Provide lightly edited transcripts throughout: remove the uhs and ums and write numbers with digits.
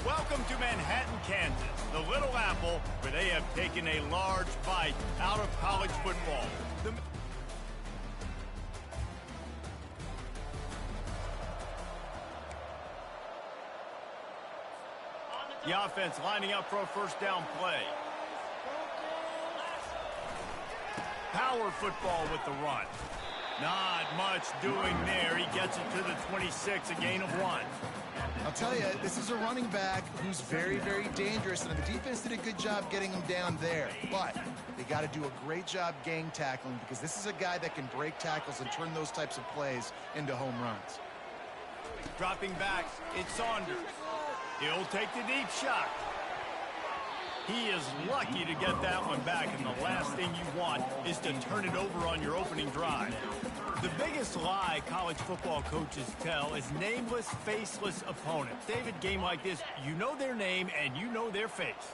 Welcome to Manhattan, Kansas, the Little Apple, where they have taken a large bite out of college football. The offense lining up for a first down play. Power football with the run. Not much doing there. He gets it to the 26, a gain of 1. I'll tell you, this is a running back who's very, very dangerous, and the defense did a good job getting him down there. But they got to do a great job gang tackling because this is a guy that can break tackles and turn those types of plays into home runs. Dropping back, it's Saunders. He'll take the deep shot. He is lucky to get that one back, and the last thing you want is to turn it over on your opening drive. The biggest lie college football coaches tell is nameless, faceless opponents. David, game like this, you know their name and you know their face.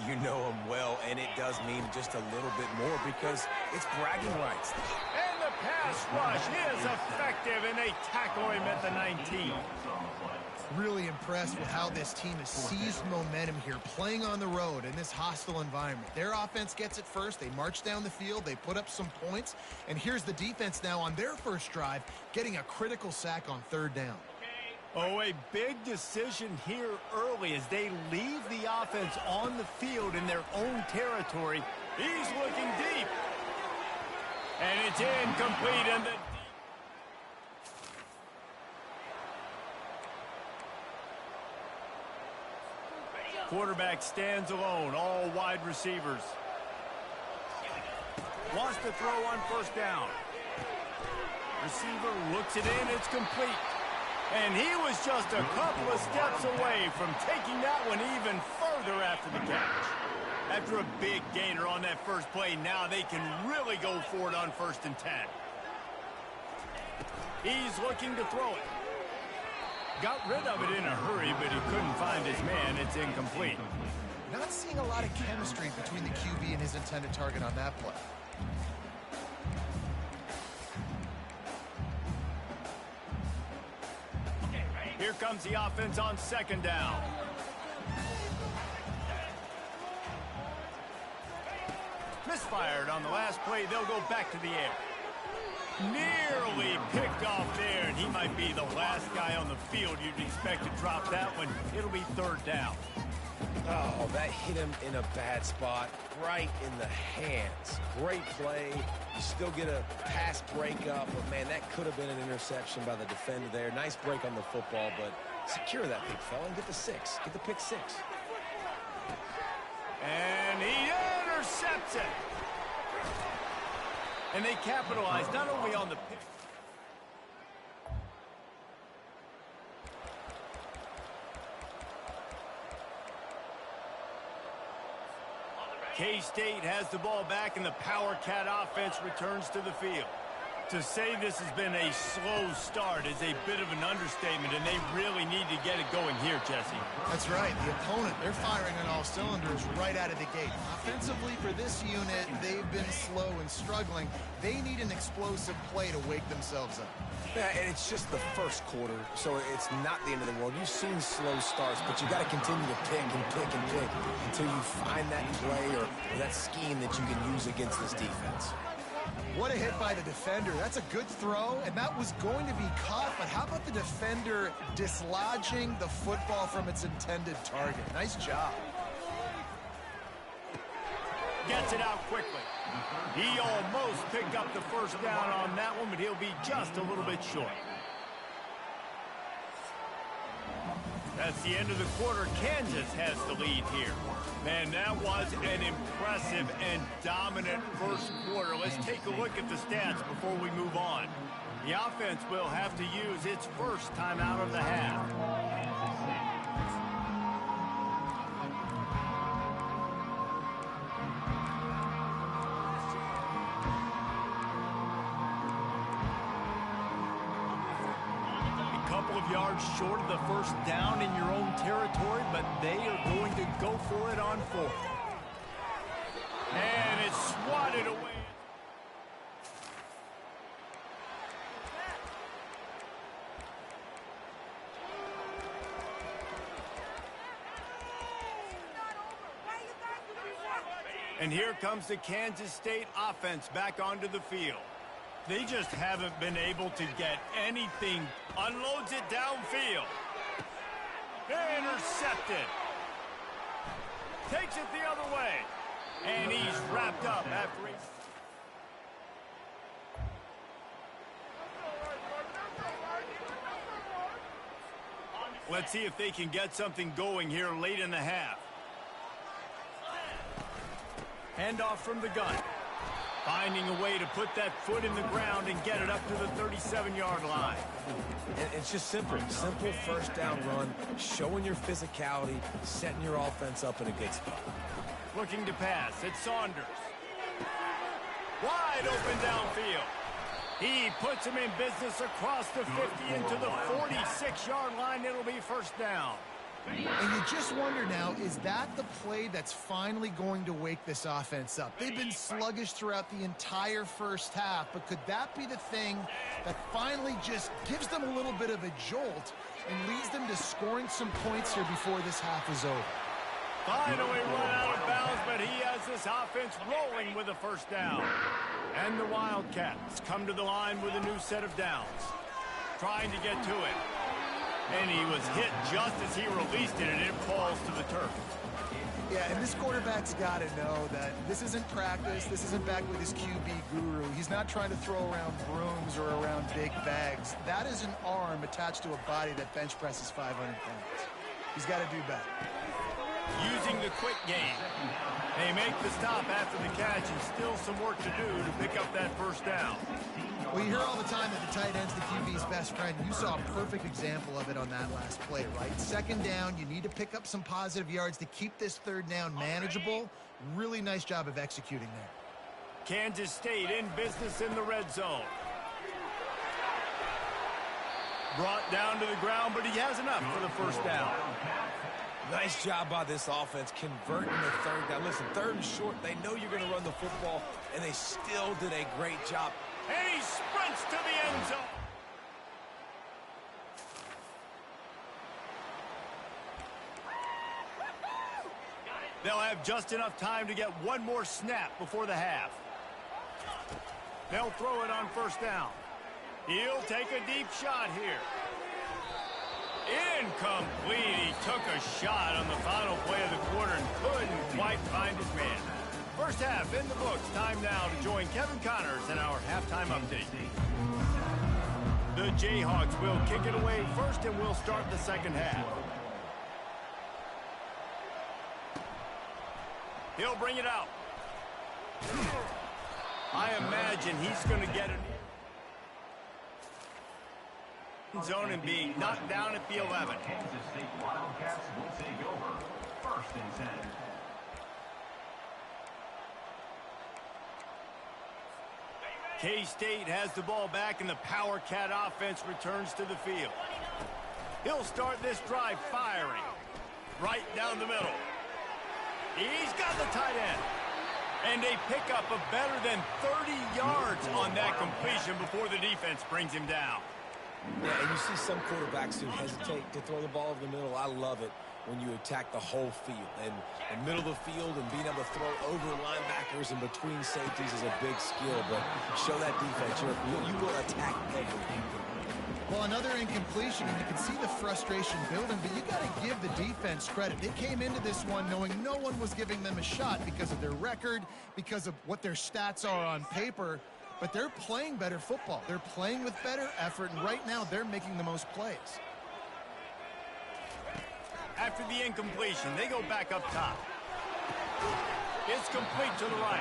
You know them well, and it does mean just a little bit more because it's bragging rights. And the pass rush is effective, and they tackle him at the 19. Really impressed with how this team has seized momentum here, playing on the road in this hostile environment. Their offense gets it first. They march down the field. They put up some points. And here's the defense now on their first drive, getting a critical sack on third down. Oh, a big decision here early as they leave the offense on the field in their own territory. He's looking deep. And it's incomplete, and the quarterback stands alone, all wide receivers. Wants to throw on first down. Receiver looks it in, it's complete. And he was just a couple of steps away from taking that one even further after the catch. After a big gainer on that first play, now they can really go for it on 1st and 10. He's looking to throw it. Got rid of it in a hurry, but he couldn't find his man. It's incomplete. Not seeing a lot of chemistry between the QB and his intended target on that play. Here comes the offense on 2nd down. Misfired on the last play. They'll go back to the air. Nearly picked off there, and he might be the last guy on the field you'd expect to drop that one. It'll be 3rd down. Oh, that hit him in a bad spot, right in the hands. Great play. You still get a pass breakup, but, man, that could have been an interception by the defender there. Nice break on the football, but secure that big fella and get the 6. Get the pick 6. And he intercepts it. And they capitalize not only on the pick. K-State has the ball back, and the Power Cat offense returns to the field. To say this has been a slow start is a bit of an understatement, and they really need to get it going here, Jesse. That's right. The opponent, they're firing on all cylinders right out of the gate. Offensively, for this unit, they've been slow and struggling. They need an explosive play to wake themselves up. Yeah, and it's just the first quarter, so it's not the end of the world. You've seen slow starts, but you got to continue to pick and pick and pick until you find that play or that scheme that you can use against this defense. What a hit by the defender. That's a good throw, and that was going to be caught, but how about the defender dislodging the football from its intended target? Nice job. Gets it out quickly. He almost picked up the first down on that one, but he'll be just a little bit short. That's the end of the quarter. Kansas has the lead here. Man, that was an impressive and dominant first quarter. Let's take a look at the stats before we move on. The offense will have to use its first time out of the half. Yards short of the first down in your own territory, but they are going to go for it on 4th. And it's swatted away. And here comes the Kansas State offense back onto the field. They just haven't been able to get anything. Unloads it downfield. Intercepted. Takes it the other way. And he's wrapped up after he... Let's see if they can get something going here late in the half. Handoff from the gun. Finding a way to put that foot in the ground and get it up to the 37-yard line. It's just simple. Simple first down run, showing your physicality, setting your offense up in a good spot. Looking to pass. It's Saunders. Wide open downfield. He puts him in business across the 50 into the 46-yard line. It'll be first down. And you just wonder now, is that the play that's finally going to wake this offense up? They've been sluggish throughout the entire first half, but could that be the thing that finally just gives them a little bit of a jolt and leads them to scoring some points here before this half is over? Finally run out of bounds, but he has this offense rolling with a first down. And the Wildcats come to the line with a new set of downs. Trying to get to it. And he was hit just as he released it, and it falls to the turf. Yeah, and this quarterback's got to know that this isn't practice. This isn't back with his QB guru. He's not trying to throw around brooms or around big bags. That is an arm attached to a body that bench presses 500 pounds. He's got to do better. Using the quick game. They make the stop after the catch, and still some work to do to pick up that first down. Well, you hear all the time that the tight end's the QB's best friend. You saw a perfect example of it on that last play, right? Second down, you need to pick up some positive yards to keep this third down manageable. Really nice job of executing there. Kansas State in business in the red zone. Brought down to the ground, but he has enough for the first down. Nice job by this offense converting the third down. Listen, third and short, they know you're going to run the football, and they still did a great job. And he sprints to the end zone. They'll have just enough time to get one more snap before the half. They'll throw it on first down. He'll take a deep shot here. Incomplete. He took a shot on the final play of the quarter and couldn't quite find his man. First half in the books. Time now to join Kevin Connors in our halftime update. The Jayhawks will kick it away first, and we'll start the second half. He'll bring it out. I imagine he's going to get it. Zone and being knocked down at the 11. Kansas State Wildcats will take over. First and 10. K-State has the ball back, and the Power Cat offense returns to the field. He'll start this drive firing. Right down the middle. He's got the tight end. And they pick up a better than 30 yards on that completion before the defense brings him down. Yeah, and you see some quarterbacks who hesitate to throw the ball over the middle. I love it when you attack the whole field. And the middle of the field and being able to throw over linebackers and between safeties is a big skill. But show that defense. You will attack everything. Well, another incompletion, and you can see the frustration building, but you got to give the defense credit. They came into this one knowing no one was giving them a shot because of their record, because of what their stats are on paper. But they're playing better football. They're playing with better effort, and right now they're making the most plays. After the incompletion, they go back up top. It's complete to the right.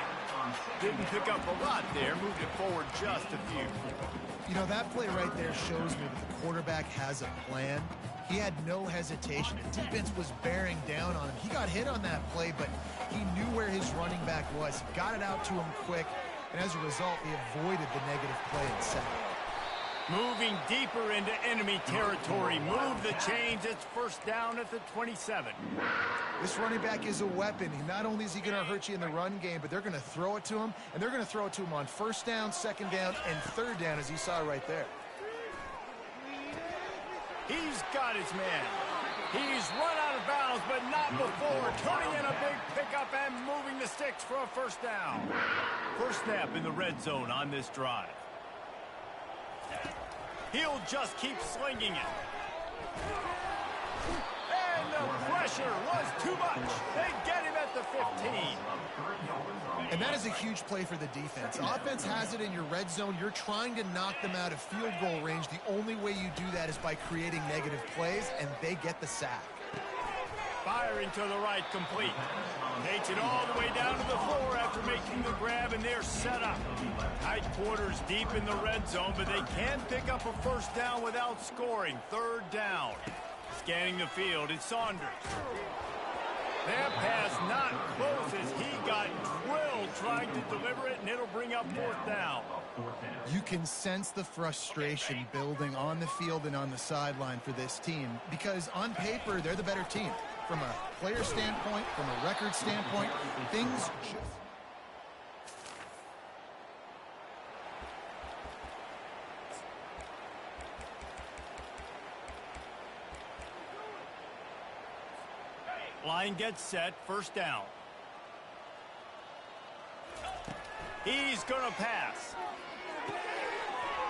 Didn't pick up a lot there, moved it forward just a few. You know, that play right there shows me that the quarterback has a plan. He had no hesitation. The defense was bearing down on him. He got hit on that play, but he knew where his running back was. He got it out to him quick. And as a result, he avoided the negative play and sack. Moving deeper into enemy territory. Move the chains. It's first down at the 27. This running back is a weapon. Not only is he going to hurt you in the run game, but they're going to throw it to him. And they're going to throw it to him on first down, second down, and third down, as you saw right there. He's got his man. He's run out of bounds, but not before turning in a big pickup and moving the sticks for a first down. First snap in the red zone on this drive. He'll just keep slinging it. And the pressure was too much. They get him at the 15. And that is a huge play for the defense. Offense has it in your red zone. You're trying to knock them out of field goal range. The only way you do that is by creating negative plays, and they get the sack. Firing to the right, complete. Takes it all the way down to the floor after making the grab, and they're set up. Tight quarters deep in the red zone, but they can pick up a first down without scoring. Third down. Scanning the field, it's Saunders. That pass not close as he got drilled trying to deliver it, and it'll bring up fourth down. You can sense the frustration building on the field and on the sideline for this team because on paper, they're the better team. From a player standpoint, from a record standpoint, things just... Line gets set, first down. He's going to pass.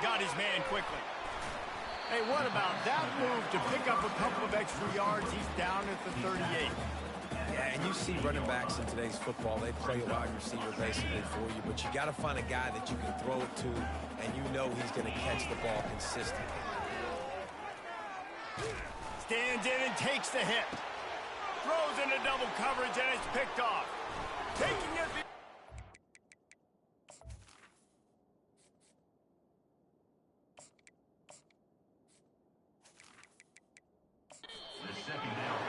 Got his man quickly. Hey, what about that move to pick up a couple of extra yards? He's down at the 38. Yeah, and you see running backs in today's football, they play a wide receiver basically for you, but you got to find a guy that you can throw it to, and you know he's going to catch the ball consistently. Stands in and takes the hit. Throws into double coverage, and it's picked off. Taking it.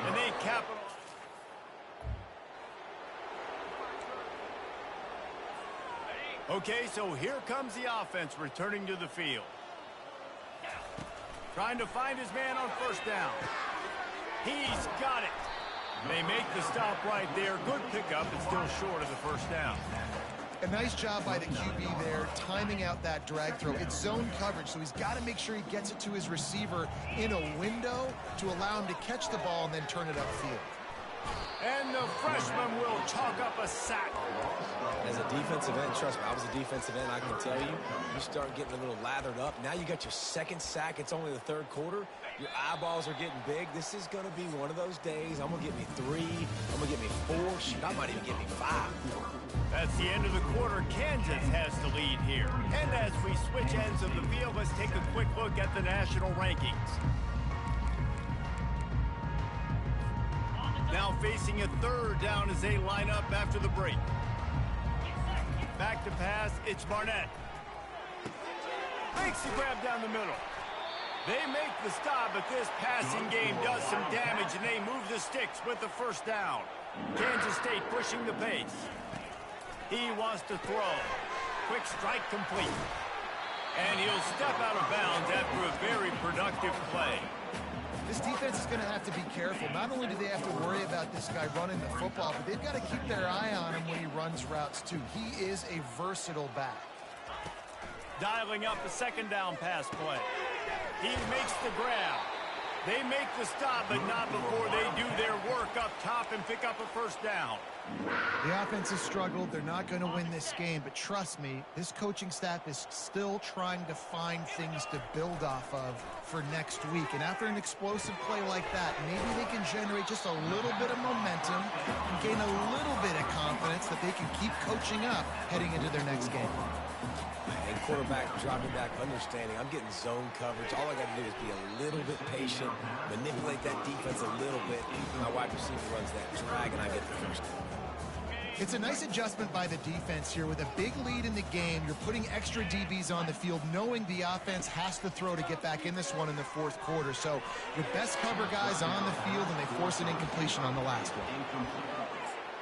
And they cap it. Okay, so here comes the offense returning to the field. Trying to find his man on first down. He's got it. They make the stop right there. Good pickup, but still short of the first down. A nice job by the QB there, timing out that drag throw. It's zone coverage, so he's got to make sure he gets it to his receiver in a window to allow him to catch the ball and then turn it upfield. And the freshman will chalk up a sack. As a defensive end, trust me, I was a defensive end, I can tell you, you start getting a little lathered up. Now you got your second sack. It's only the third quarter. Your eyeballs are getting big. This is going to be one of those days. I'm going to get me 3. I'm going to get me 4. Shoot, I might even get me 5. That's the end of the quarter. Kansas has the lead here. And as we switch ends of the field, let's take a quick look at the national rankings. Now facing a third down as they line up after the break. Back to pass, it's Barnett. Makes the grab down the middle. They make the stop, but this passing game does some damage, and they move the sticks with the first down. Kansas State pushing the pace. He wants to throw. Quick strike complete. And he'll step out of bounds after a very productive play. This defense is going to have to be careful. Not only do they have to worry about this guy running the football, but they've got to keep their eye on him when he runs routes, too. He is a versatile back. Dialing up a second down pass play. He makes the grab. They make the stop, but not before they do their work up top and pick up a first down. The offense has struggled. They're not going to win this game, but trust me, this coaching staff is still trying to find things to build off of for next week. And after an explosive play like that, maybe they can generate just a little bit of momentum and gain a little bit of confidence that they can keep coaching up heading into their next game. And quarterback dropping back, understanding I'm getting zone coverage. All I got to do is be a little bit patient, manipulate that defense a little bit. My wide receiver runs that drag, and I get the first down. It's a nice adjustment by the defense here. With a big lead in the game, you're putting extra DBs on the field, knowing the offense has to throw to get back in this one in the fourth quarter. So your best cover guys on the field, and they force an incompletion on the last one.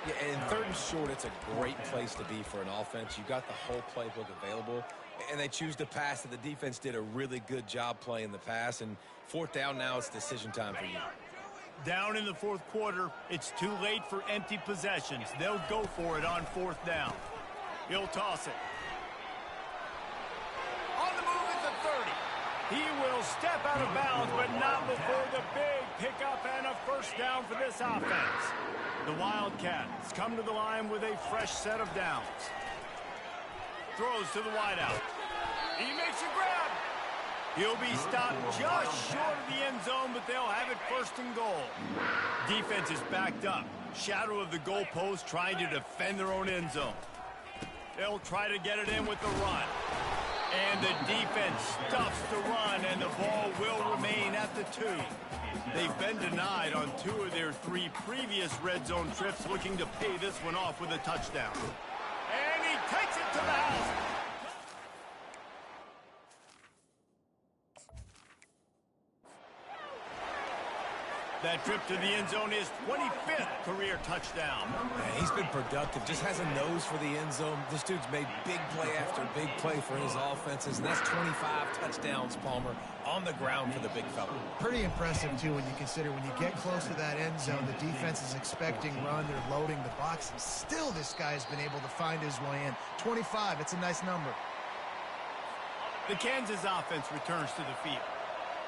Yeah, and third and short, it's a great place to be for an offense. You got the whole playbook available, and they choose to pass. And the defense did a really good job playing the pass. And fourth down now, it's decision time for you. Down in the fourth quarter, it's too late for empty possessions. They'll go for it on fourth down. He'll toss it. On the move at the 30. He will step out of bounds, but not before the big pickup and a first down for this offense. The Wildcats come to the line with a fresh set of downs. Throws to the wideout. He makes a grab. He'll be stopped just short of the end zone, but they'll have it first and goal. Defense is backed up. Shadow of the goalpost trying to defend their own end zone. They'll try to get it in with the run. And the defense stuffs the run, and the ball will remain at the 2. They've been denied on 2 of their 3 previous red zone trips, looking to pay this one off with a touchdown. And he takes it to the house. That trip to the end zone is 25th career touchdown. Yeah, he's been productive, just has a nose for the end zone. This dude's made big play after big play for his offenses, and that's 25 touchdowns, Palmer, on the ground for the big fella. Pretty impressive, too, when you consider when you get close to that end zone, the defense is expecting run, they're loading the box, and still this guy's been able to find his way in. 25, it's a nice number. The Kansas offense returns to the field.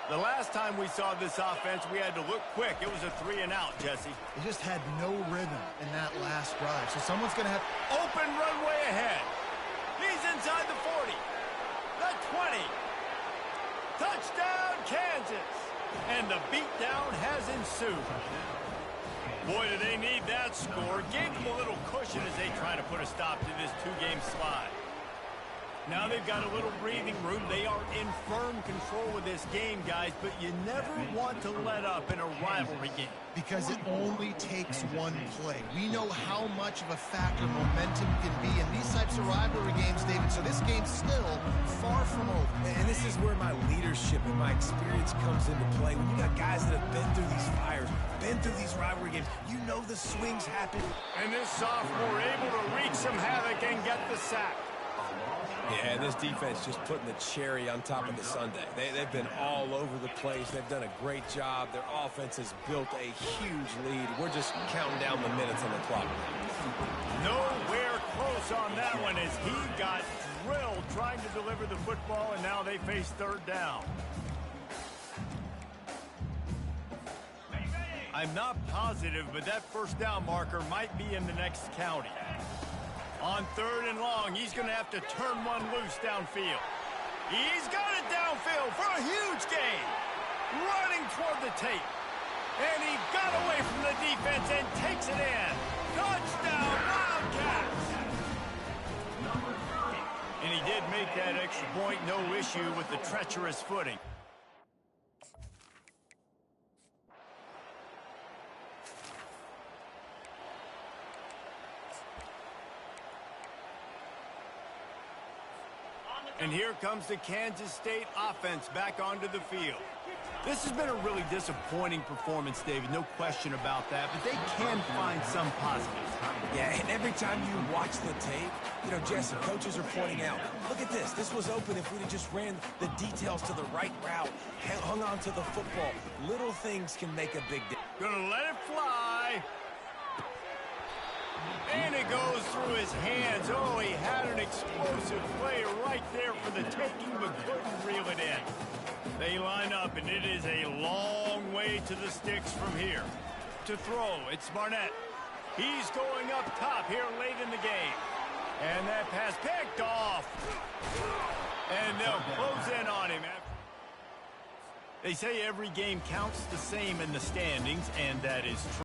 The last time we saw this offense, we had to look quick. It was a 3-and-out, Jesse. They just had no rhythm in that last drive, so someone's going to have open runway ahead. He's inside the 40, the 20. Touchdown, Kansas. And the beatdown has ensued. Boy, do they need that score. Gave them a little cushion as they try to put a stop to this 2-game slide. Now they've got a little breathing room. They are in firm control of this game, guys, but you never want to let up in a rivalry game. Because it only takes one play. We know how much of a factor momentum can be in these types of rivalry games, David, so this game's still far from over. And this is where my leadership and my experience comes into play. When you got guys that have been through these fires, been through these rivalry games, you know the swings happen. And this sophomore able to wreak some havoc and get the sack. Yeah, and this defense just putting the cherry on top of the sundae. They've been all over the place. They've done a great job. Their offense has built a huge lead. We're just counting down the minutes on the clock. Nowhere close on that one as he got drilled trying to deliver the football, and now they face third down. I'm not positive, but that first down marker might be in the next county. On 3rd and long, he's going to have to turn one loose downfield. He's got it downfield for a huge gain. Running toward the tape. And he got away from the defense and takes it in. Touchdown, Wildcats! And he did make that extra point, no issue with the treacherous footing. And here comes the Kansas State offense back onto the field. This has been a really disappointing performance, David, no question about that, but they can find some positives. Yeah, and every time you watch the tape, you know, Jesse, coaches are pointing out, look at this. This was open if we'd have just ran the details to the right route, hung on to the football. Little things can make a big difference. Gonna let it fly. And it goes through his hands. Oh, he had an explosive play right there for the taking, but couldn't reel it in. They line up, and it is a long way to the sticks from here. To throw, it's Barnett. He's going up top here late in the game. And that pass picked off. And they'll close in on him. They say every game counts the same in the standings, and that is true.